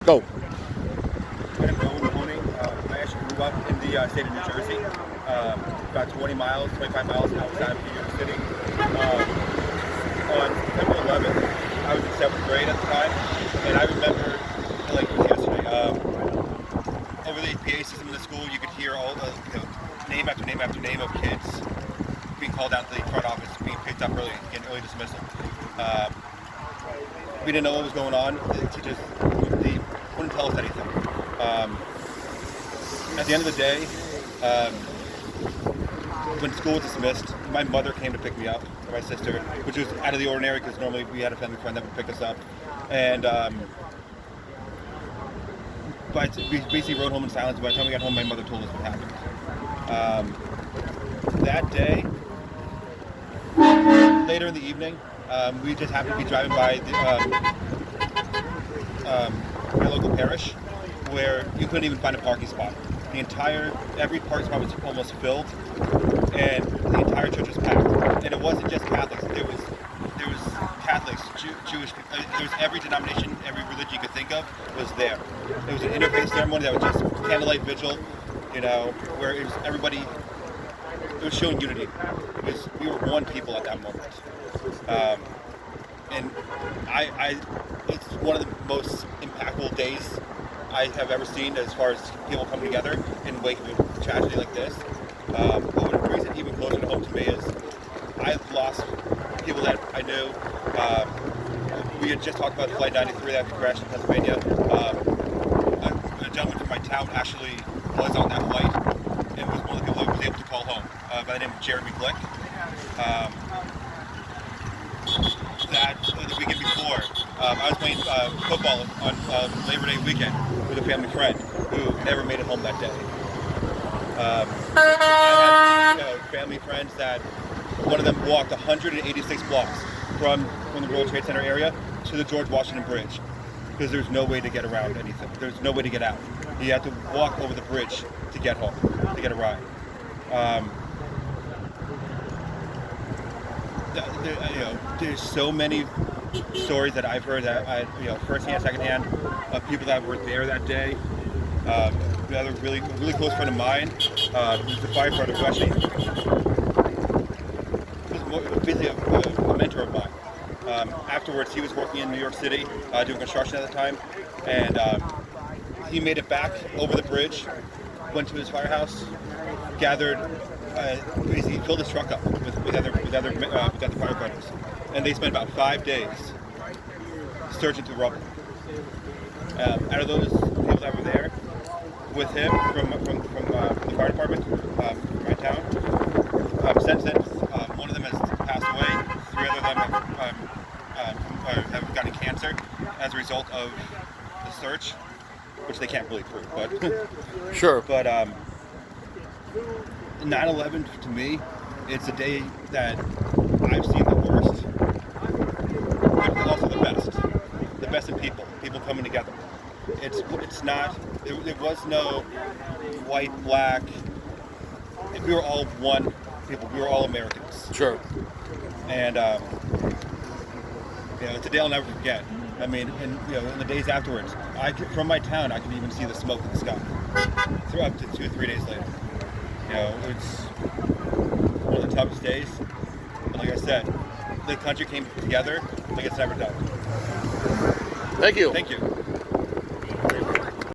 Go. Good morning. I actually grew up in the state of New Jersey, about 25 miles outside of New York City. On September 11th, I was in 7th grade at the time, and I remember, like it was yesterday, over the PA system in the school, you could hear all the name after name after name of kids being called out to the front office, being picked up early, getting early dismissal. We didn't know what was going on. The teachers, they wouldn't tell us anything. At the end of the day, when school was dismissed, my mother came to pick me up, or my sister, which was out of the ordinary because normally we had a family friend that would pick us up. And but we basically rode home in silence. By the time we got home, my mother told us what happened. That day, later in the evening, we just happened to be driving by my local parish, where you couldn't even find a parking spot. Every parking spot was almost filled, and the entire church was packed. And it wasn't just Catholics. There was Catholics, Jewish. There was every denomination, every religion you could think of was there. It was an interfaith ceremony that was just candlelight vigil, where it was everybody. It was showing unity. We were one people at that moment. And it's one of the most impactful days I have ever seen as far as people come together in the wake of a tragedy like this. But what brings it even closer to home to me is I've lost people that I knew. We had just talked about Flight 93 that crashed in Pennsylvania. A gentleman from my town actually was on that flight and was one of the people that was able to call home by the name of Jeremy Glick. That the weekend before, I was playing football on Labor Day weekend with a family friend who never made it home that day. I had family friends that one of them walked 186 blocks from the World Trade Center area to the George Washington Bridge because there's no way to get around anything. There's no way to get out. You have to walk over the bridge to get home, to get a ride. There's so many stories that I've heard that firsthand, secondhand, of people that were there that day. Another really close friend of mine, who's the firefighter who actually was basically a mentor of mine. Afterwards, he was working in New York City doing construction at the time, and he made it back over the bridge, went to his firehouse, gathered. He filled his truck up with other firefighters, and they spent about 5 days searching through rubble. Out of those people that were there with him from the fire department from my town, since then, one of them has passed away. 3 other of them have gotten cancer as a result of the search, which they can't really prove, but Sure. But 9/11 to me, it's a day that I've seen the worst, but also the best. The best in people coming together. It's not. There was no white, black. We were all one people. We were all Americans. Sure. And it's a day I'll never forget. I mean, in the days afterwards, from my town, I can even see the smoke in the sky. Through up to 2 or 3 days later. It's one of the toughest days. But like I said, the country came together like it's never done. Thank you. Thank you.